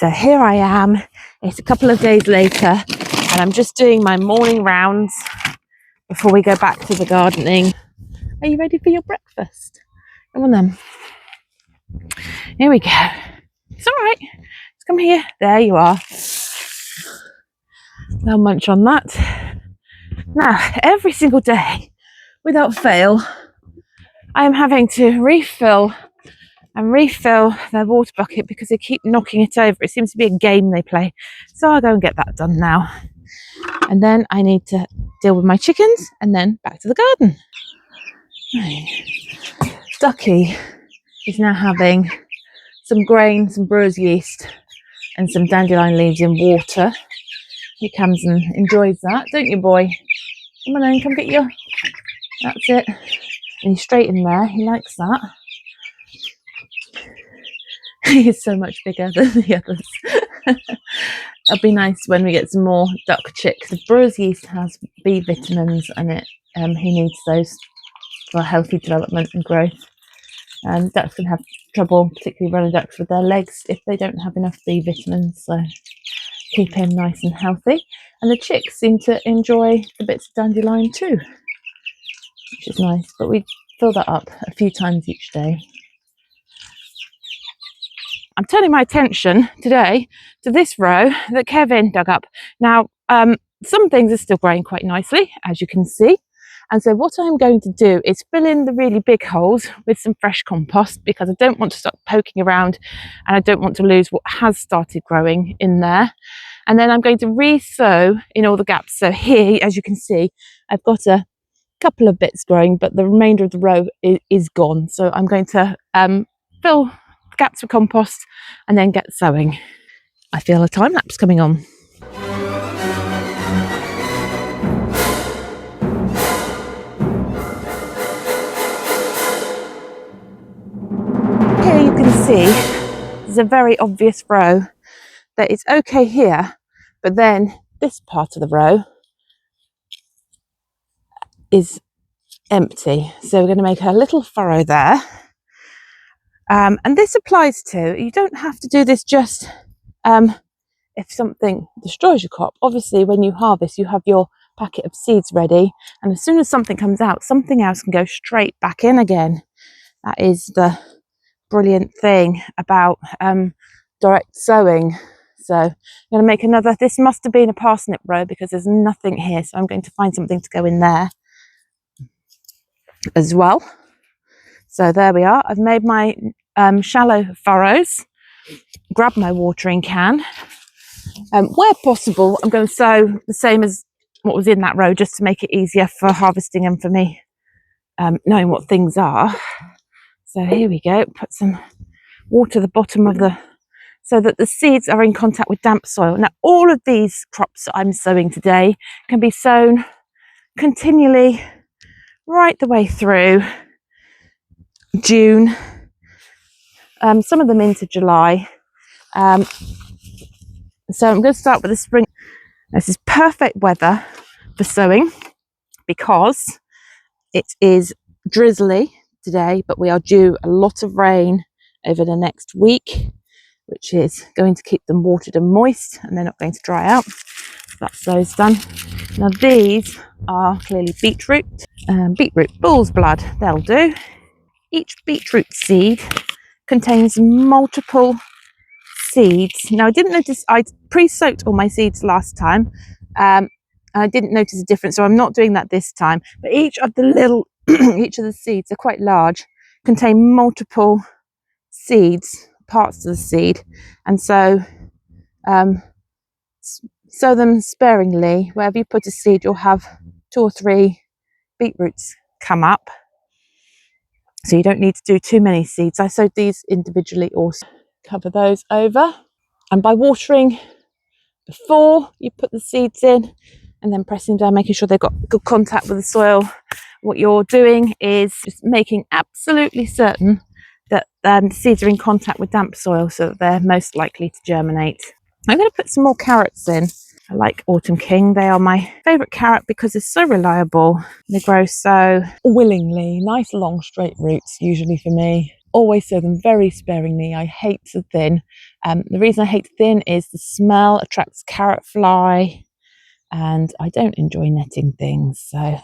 So here I am. It's a couple of days later and I'm just doing my morning rounds before we go back to the gardening. Are you ready for your breakfast? Come on then. Here we go. It's all right. Let's come here. There you are. Now munch on that. Now, every single day, without fail, I am having to refill their water bucket because they keep knocking it over. It seems to be a game they play. So I'll go and get that done now. And then I need to deal with my chickens and then back to the garden. Ducky is now having some grain, some brewer's yeast and some dandelion leaves in water. He comes and enjoys that, don't you, boy? Come on then, come get your... That's it. And he's straight in there. He likes that. He is so much bigger than the others. It'll be nice when we get some more duck chicks. The brewer's yeast has B vitamins and he needs those for healthy development and growth. Ducks can have trouble, particularly running ducks, with their legs if they don't have enough B vitamins. So keep him nice and healthy. And the chicks seem to enjoy the bits of dandelion too, which is nice. But we fill that up a few times each day. I'm turning my attention today to this row that Kevin dug up. Now, some things are still growing quite nicely, as you can see. And so what I'm going to do is fill in the really big holes with some fresh compost because I don't want to start poking around and I don't want to lose what has started growing in there. And then I'm going to re-sow in all the gaps. So here, as you can see, I've got a couple of bits growing, but the remainder of the row is gone. So I'm going to fill gaps with compost and then get sowing. I feel a time lapse coming on. Here you can see there's a very obvious row that it's okay here, but then this part of the row is empty. So we're going to make a little furrow there. And this applies to, you don't have to do this just if something destroys your crop. Obviously, when you harvest, you have your packet of seeds ready. And as soon as something comes out, something else can go straight back in again. That is the brilliant thing about direct sowing. So I'm going to make another. This must have been a parsnip row because there's nothing here. So I'm going to find something to go in there as well. So there we are. I've made my shallow furrows, grab my watering can. Where possible, I'm going to sow the same as what was in that row just to make it easier for harvesting and for me knowing what things are. So here we go. Put some water at the bottom of so that the seeds are in contact with damp soil. Now, all of these crops that I'm sowing today can be sown continually right the way through June, some of them into July. So I'm going to start with the spring. This is perfect weather for sowing because it is drizzly today, but we are due a lot of rain over the next week, which is going to keep them watered and moist, and they're not going to dry out. So that's those done. Now these are clearly beetroot, bull's blood, they'll do. Each beetroot seed contains multiple seeds. Now I didn't notice, I pre-soaked all my seeds last time. I didn't notice a difference, so I'm not doing that this time. But each of the each of the seeds are quite large, contain multiple seeds, parts of the seed, and so sow them sparingly. Wherever you put a seed, you'll have 2 or 3 beetroots come up. So you don't need to do too many seeds. I sowed these individually also. Cover those over. And by watering before you put the seeds in and then pressing down, making sure they've got good contact with the soil, what you're doing is just making absolutely certain that the seeds are in contact with damp soil so that they're most likely to germinate. I'm going to put some more carrots in. I like Autumn King. They are my favourite carrot because they're so reliable. They grow so willingly. Nice long straight roots usually for me. always sow them very sparingly. I hate the thin. The reason I hate thin is the smell attracts carrot fly, and I don't enjoy netting things. So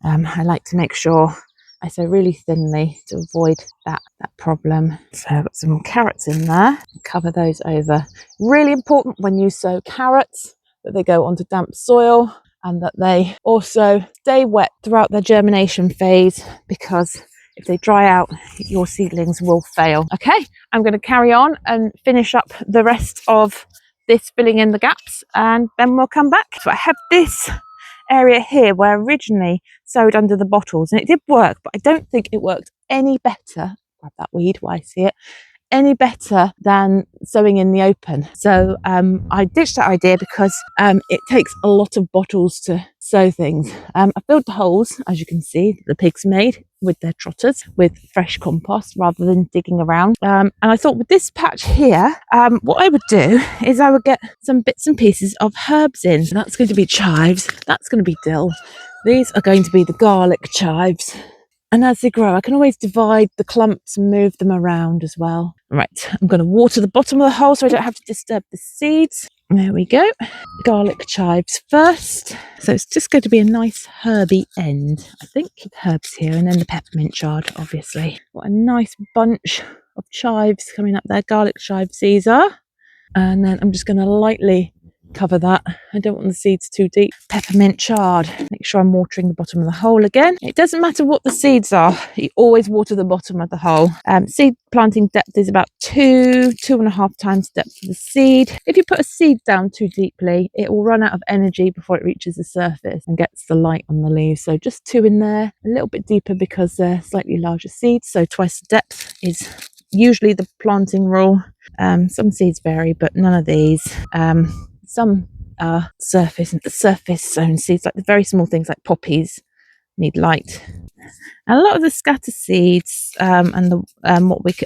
I like to make sure I sow really thinly to avoid that problem. So I've got some carrots in there. Cover those over. Really important when you sow carrots that they go onto damp soil and that they also stay wet throughout their germination phase, because if they dry out, your seedlings will fail. Okay, I'm going to carry on and finish up the rest of this, filling in the gaps, and then we'll come back. So I have this area here where I originally sowed under the bottles, and it did work, but I don't think it worked any better. Grab that weed while I see it. Any better than sowing in the open. So I ditched that idea because it takes a lot of bottles to sow things. I filled the holes, as you can see, the pigs made with their trotters with fresh compost rather than digging around. And I thought with this patch here, what I would do is I would get some bits and pieces of herbs in. So that's going to be chives, that's going to be dill. These are going to be the garlic chives. And as they grow, I can always divide the clumps and move them around as well. Right, I'm going to water the bottom of the hole so I don't have to disturb the seeds. There we go. Garlic chives first. So it's just going to be a nice herby end, I think. Herbs here, and then the peppermint chard, obviously. What a nice bunch of chives coming up there. Garlic chives these are. And then I'm just going to lightly cover that. I don't want the seeds too deep. Peppermint chard. Make sure I'm watering the bottom of the hole again. It doesn't matter what the seeds are, you always water the bottom of the hole. Seed planting depth is about 2.5 times depth of the seed. If you put a seed down too deeply, it will run out of energy before it reaches the surface and gets the light on the leaves. So just 2 in there, a little bit deeper because they're slightly larger seeds. So twice the depth is usually the planting rule. Some seeds vary, but none of these. Some are surface sown seeds, like the very small things like poppies need light. And a lot of the scatter seeds and the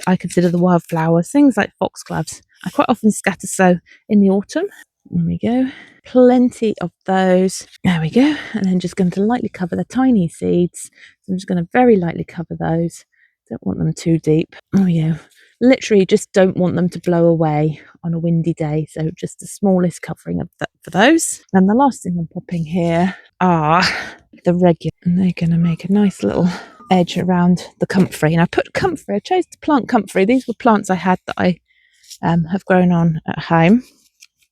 I consider the wildflowers, things like foxgloves, I quite often scatter sow in the autumn. There we go. Plenty of those. There we go. And then just going to lightly cover the tiny seeds. So I'm just going to very lightly cover those. Don't want them too deep. There we go. Literally just don't want them to blow away on a windy day, so just the smallest covering of for those. And the last thing I'm popping here are the regular, and they're going to make a nice little edge around the comfrey. And I put comfrey, I chose to plant comfrey. These were plants I had that I have grown on at home.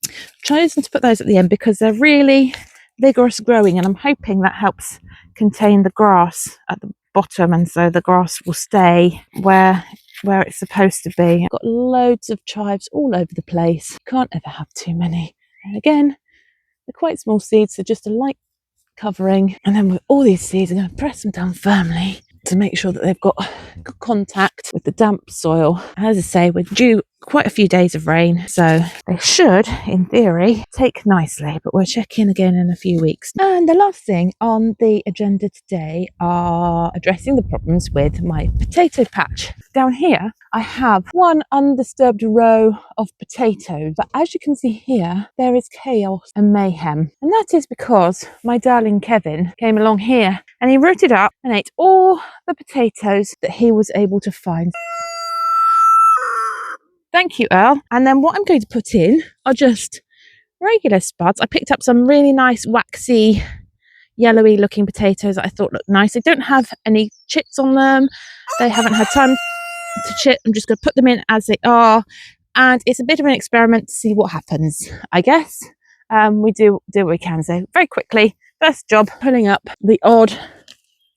I've chosen to put those at the end because they're really vigorous growing, and I'm hoping that helps contain the grass at the bottom, and so the grass will stay where it's supposed to be. I've got loads of chives all over the place. Can't ever have too many. And again, they're quite small seeds, so just a light covering. And then with all these seeds, I'm going to press them down firmly to make sure that they've got good contact with the damp soil. As I say, we're due quite a few days of rain, so they should, in theory, take nicely, but we'll check in again in a few weeks. And the last thing on the agenda today are addressing the problems with my potato patch. Down here, I have one undisturbed row of potatoes, but as you can see here, there is chaos and mayhem. And that is because my darling Kevin came along here and he rooted up and ate all the potatoes that he was able to find. Thank you, Earl. And then what I'm going to put in are just regular spuds. I picked up some really nice waxy, yellowy looking potatoes that I thought looked nice. They don't have any chips on them. They haven't had time to chip. I'm just going to put them in as they are. And it's a bit of an experiment to see what happens, I guess. We do what we can. So very quickly, first job, pulling up the odd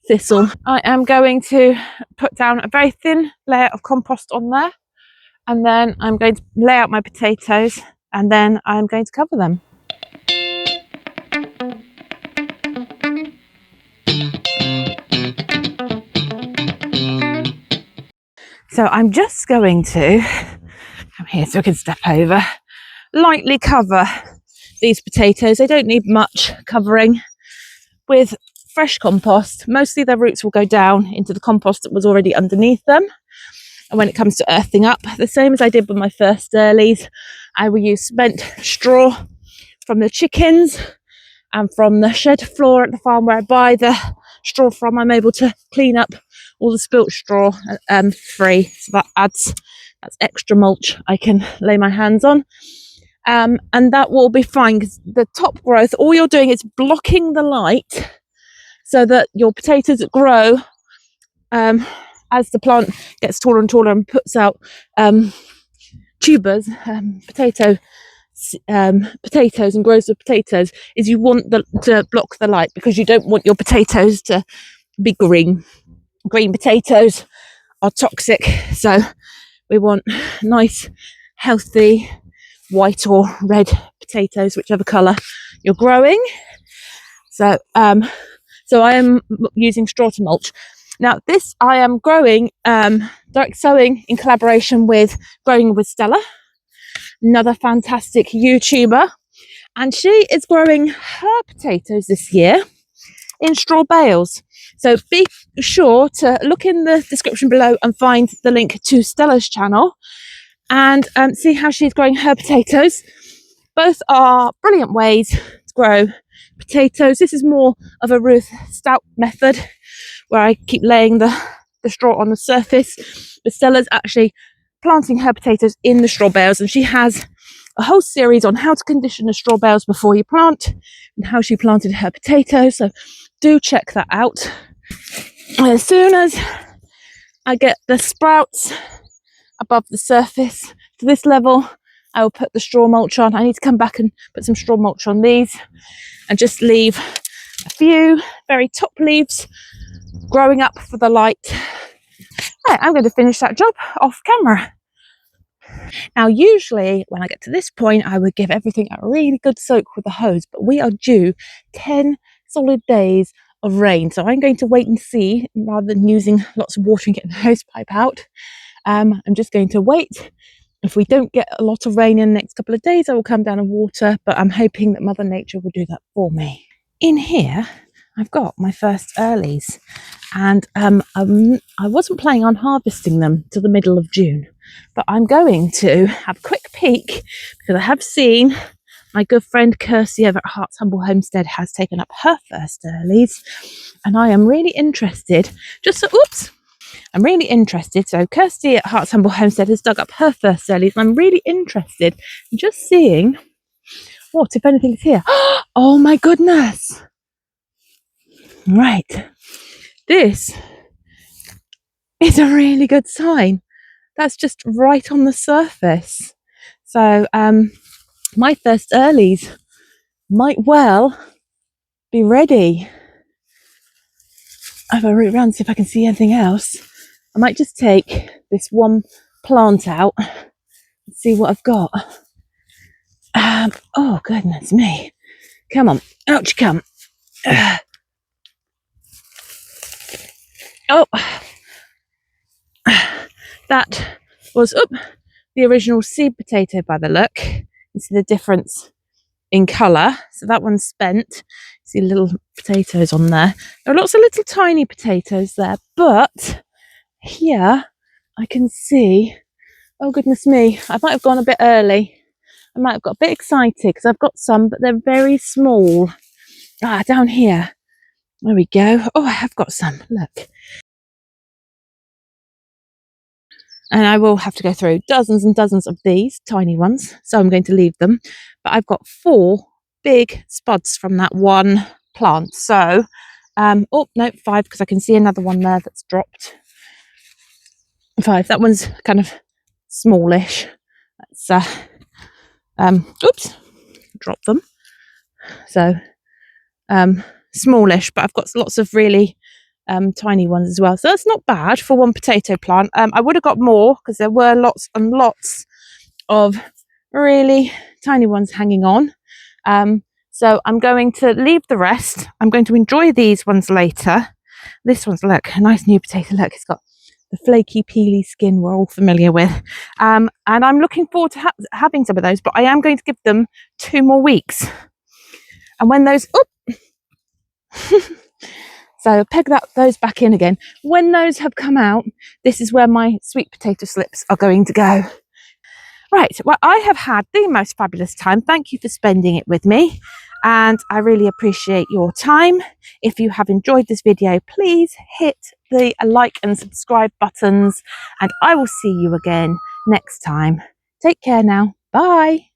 thistle. I am going to put down a very thin layer of compost on there. And then I'm going to lay out my potatoes, and then I'm going to cover them. So I'm just going to come here so I can step over, lightly cover these potatoes. They don't need much covering with fresh compost. Mostly their roots will go down into the compost that was already underneath them. And when it comes to earthing up, the same as I did with my first earlies, I will use spent straw from the chickens and from the shed floor at the farm where I buy the straw from. I'm able to clean up all the spilt straw free. So that's extra mulch I can lay my hands on. And that will be fine, because the top growth, all you're doing is blocking the light so that your potatoes grow as the plant gets taller and taller and puts out tubers, potatoes and grows the potatoes, is you want to block the light, because you don't want your potatoes to be green. Green potatoes are toxic, so we want nice, healthy, white or red potatoes, whichever colour you're growing. So so I am using straw to mulch. Now this I am growing direct sowing in collaboration with Growing with Stella, another fantastic YouTuber, and she is growing her potatoes this year in straw bales. So be sure to look in the description below and find the link to Stella's channel and see how she's growing her potatoes. Both are brilliant ways to grow potatoes. This is more of a Ruth Stout method, where I keep laying the straw on the surface, but Stella's actually planting her potatoes in the straw bales, and she has a whole series on how to condition the straw bales before you plant and how she planted her potatoes, so do check that out. As soon as I get the sprouts above the surface to this level, I will put the straw mulch on. I need to come back and put some straw mulch on these and just leave a few very top leaves growing up for the light. Right, I'm going to finish that job off camera. Now, usually when I get to this point, I would give everything a really good soak with a hose, but we are due 10 solid days of rain. So I'm going to wait and see, rather than using lots of water and getting the hose pipe out. I'm just going to wait. If we don't get a lot of rain in the next couple of days, I will come down and water, but I'm hoping that Mother Nature will do that for me. In here, I've got my first earlies, and I wasn't planning on harvesting them till the middle of June, but I'm going to have a quick peek, because I have seen my good friend Kirsty over at Heart's Humble Homestead has taken up her first earlies, and I am really interested. I'm really interested. So Kirsty at Heart's Humble Homestead has dug up her first earlies, and I'm really interested in just seeing what, if anything, is here. Oh my goodness! Right, this is a really good sign. That's just right on the surface. So my first earlies might well be ready. I'll have a root around to see if I can see anything else. I might just take this one plant out and see what I've got. Oh goodness me. Come on, out you come. Oh, that was the original seed potato by the look. You see the difference in colour. So that one's spent. See little potatoes on there. There are lots of little tiny potatoes there, but here I can see, oh goodness me, I might have gone a bit early. I might have got a bit excited because I've got some, but they're very small. Down here. There we go. Oh, I have got some. Look. And I will have to go through dozens and dozens of these tiny ones, so I'm going to leave them. But I've got 4 big spuds from that one plant. So, oh no, 5, because I can see another one there that's dropped. 5. That one's kind of smallish. That's oops, drop them. So, smallish, but I've got lots of really tiny ones as well, so that's not bad for one potato plant. I would have got more because there were lots and lots of really tiny ones hanging on. So I'm going to leave the rest. I'm going to enjoy these ones later. This one's, look, a nice new potato. Look, it's got the flaky peely skin we're all familiar with, and I'm looking forward to having some of those, but I am going to give them 2 more weeks, and when those so peg those back in again. When those have come out, this is where my sweet potato slips are going to go. Right, well, I have had the most fabulous time. Thank you for spending it with me. and I really appreciate your time. If you have enjoyed this video, please hit the like and subscribe buttons, and I will see you again next time. Take care now. Bye.